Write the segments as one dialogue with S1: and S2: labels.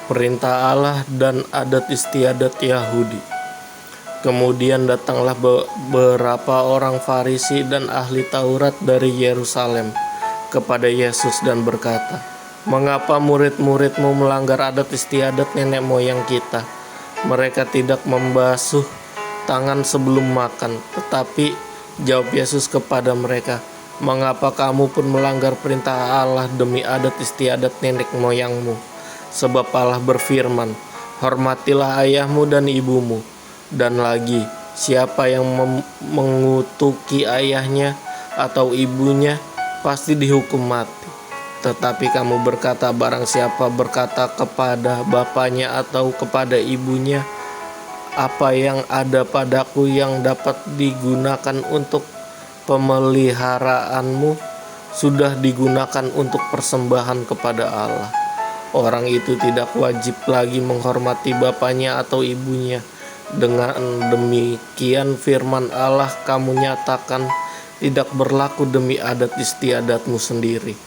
S1: perintah Allah dan adat istiadat Yahudi. Kemudian datanglah beberapa orang Farisi dan ahli Taurat dari Yerusalem kepada Yesus dan berkata, "Mengapa murid-muridmu melanggar adat istiadat nenek moyang kita? Mereka tidak membasuh tangan sebelum makan." Tetapi jawab Yesus kepada mereka, "Mengapa kamu pun melanggar perintah Allah demi adat istiadat nenek moyangmu? Sebab Allah berfirman, hormatilah ayahmu dan ibumu. Dan lagi, siapa yang mengutuki ayahnya atau ibunya pasti dihukum mati. Tetapi kamu berkata, barang siapa berkata kepada bapaknya atau kepada ibunya, apa yang ada padaku yang dapat digunakan untuk pemeliharaanmu sudah digunakan untuk persembahan kepada Allah. Orang itu tidak wajib lagi menghormati bapaknya atau ibunya. Dengan demikian firman Allah kamu nyatakan tidak berlaku demi adat istiadatmu sendiri.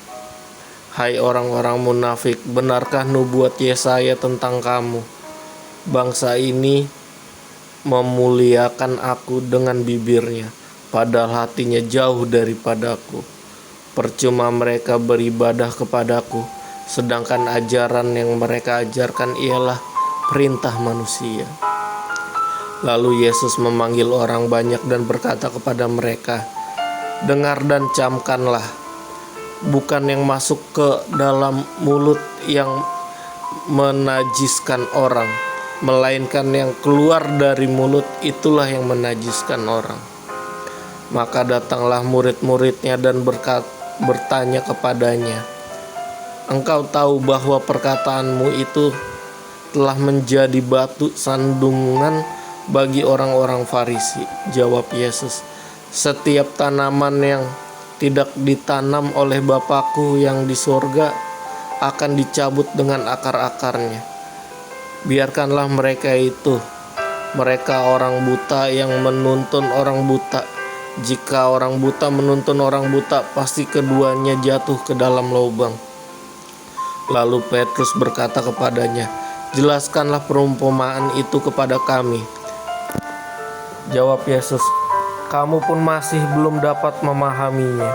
S1: Hai orang-orang munafik, benarkah nubuat Yesaya tentang kamu? Bangsa ini memuliakan aku dengan bibirnya, padahal hatinya jauh daripadaku. Percuma mereka beribadah kepadaku, sedangkan ajaran yang mereka ajarkan ialah perintah manusia. Lalu Yesus memanggil orang banyak dan berkata kepada mereka, dengar dan camkanlah, bukan yang masuk ke dalam mulut yang menajiskan orang, melainkan yang keluar dari mulut itulah yang menajiskan orang. Maka datanglah murid-muridnya dan bertanya kepadanya, engkau tahu bahwa perkataanmu itu telah menjadi batu sandungan bagi orang-orang Farisi. Jawab Yesus, setiap tanaman yang tidak ditanam oleh Bapakku yang di sorga akan dicabut dengan akar-akarnya. Biarkanlah mereka orang buta yang menuntun orang buta. Jika orang buta menuntun orang buta, pasti keduanya jatuh ke dalam lubang. Lalu Petrus berkata kepadanya, jelaskanlah perumpamaan itu kepada kami. Jawab Yesus, kamu pun masih belum dapat memahaminya.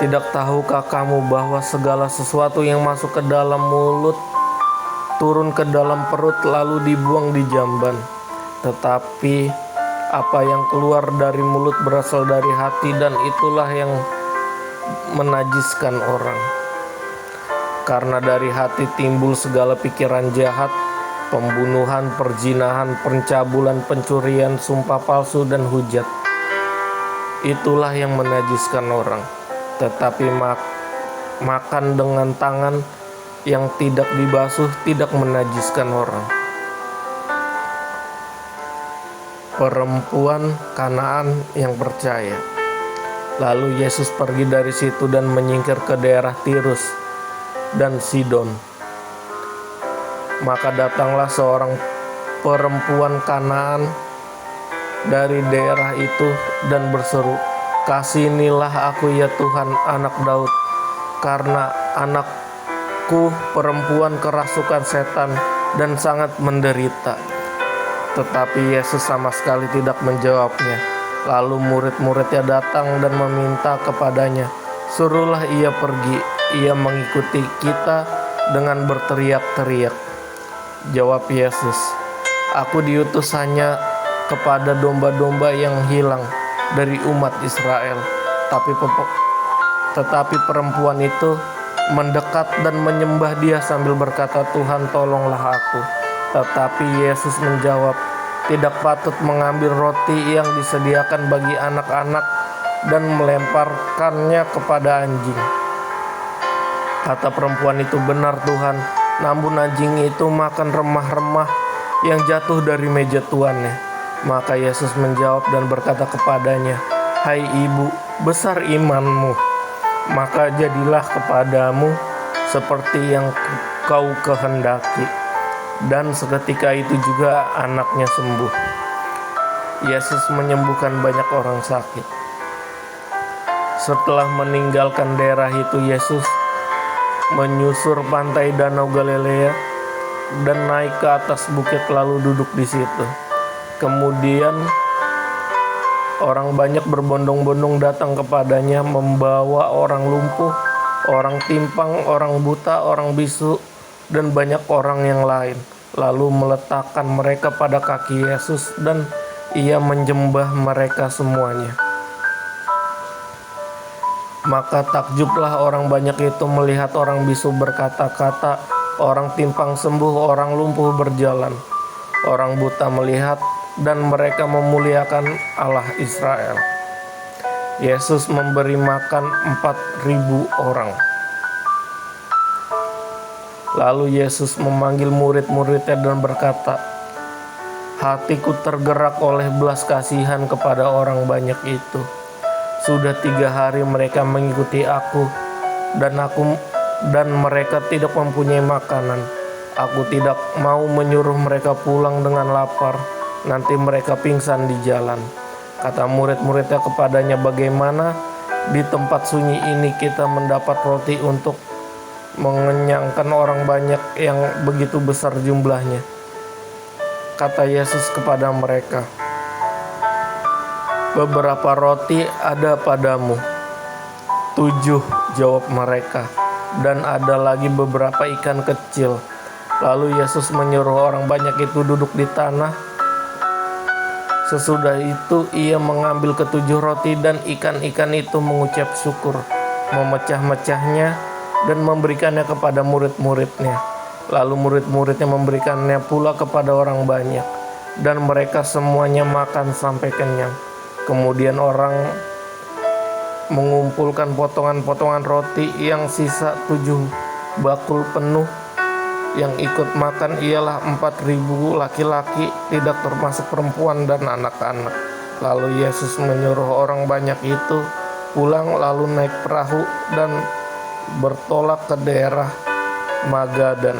S1: Tidak tahukah kamu bahwa segala sesuatu yang masuk ke dalam mulut turun ke dalam perut lalu dibuang di jamban? Tetapi apa yang keluar dari mulut berasal dari hati, dan itulah yang menajiskan orang. Karena dari hati timbul segala pikiran jahat, pembunuhan, perzinahan, pencabulan, pencurian, sumpah palsu, dan hujat. Itulah yang menajiskan orang. Tetapi makan dengan tangan yang tidak dibasuh tidak menajiskan orang. Perempuan Kanaan yang percaya. Lalu Yesus pergi dari situ dan menyingkir ke daerah Tirus dan Sidon. Maka datanglah seorang perempuan Kanaan dari daerah itu dan berseru, kasihanilah aku ya Tuhan, anak Daud, karena anakku perempuan kerasukan setan dan sangat menderita. Tetapi Yesus sama sekali tidak menjawabnya. Lalu murid-muridnya datang dan meminta kepadanya, suruhlah ia pergi, ia mengikuti kita dengan berteriak-teriak. Jawab Yesus, aku diutus hanya kepada domba-domba yang hilang dari umat Israel. Tetapi perempuan itu mendekat dan menyembah dia sambil berkata, Tuhan tolonglah aku. Tetapi Yesus menjawab, tidak patut mengambil roti yang disediakan bagi anak-anak dan melemparkannya kepada anjing. Kata perempuan itu, benar Tuhan, namun anjing itu makan remah-remah yang jatuh dari meja tuannya. Maka Yesus menjawab dan berkata kepadanya, hai ibu, besar imanmu, maka jadilah kepadamu seperti yang kau kehendaki. Dan seketika itu juga anaknya sembuh. Yesus menyembuhkan banyak orang sakit. Setelah meninggalkan daerah itu, Yesus menyusur pantai Danau Galilea. dan naik ke atas bukit lalu duduk di situ. Kemudian orang banyak berbondong-bondong datang kepadanya, membawa orang lumpuh, orang timpang, orang buta, orang bisu, dan banyak orang yang lain. Lalu meletakkan mereka pada kaki Yesus dan ia menyembah mereka semuanya. Maka takjublah orang banyak itu melihat orang bisu berkata-kata, orang timpang sembuh, orang lumpuh berjalan. Orang buta melihat dan mereka memuliakan Allah Israel. Yesus memberi makan 4.000 orang. Lalu Yesus memanggil murid-muridnya dan berkata, hatiku tergerak oleh belas kasihan kepada orang banyak itu. Sudah 3 hari mereka mengikuti aku, dan mereka tidak mempunyai makanan. Aku tidak mau menyuruh mereka pulang dengan lapar, nanti mereka pingsan di jalan. Kata murid-muridnya kepadanya, bagaimana di tempat sunyi ini kita mendapat roti untuk mengenyangkan orang banyak yang begitu besar jumlahnya? Kata Yesus kepada mereka, beberapa roti ada padamu. 7, jawab mereka, dan ada lagi beberapa ikan kecil. Lalu Yesus menyuruh orang banyak itu duduk di tanah. Sesudah itu ia mengambil ke-7 roti dan ikan-ikan itu, mengucap syukur, memecah-mecahnya dan memberikannya kepada murid-muridnya. Lalu murid-muridnya memberikannya pula kepada orang banyak, dan mereka semuanya makan sampai kenyang. Kemudian orang mengumpulkan potongan-potongan roti yang sisa 7 bakul penuh. Yang ikut makan ialah 4.000 laki-laki, tidak termasuk perempuan dan anak-anak. Lalu Yesus menyuruh orang banyak itu pulang, lalu naik perahu dan bertolak ke daerah Magadan.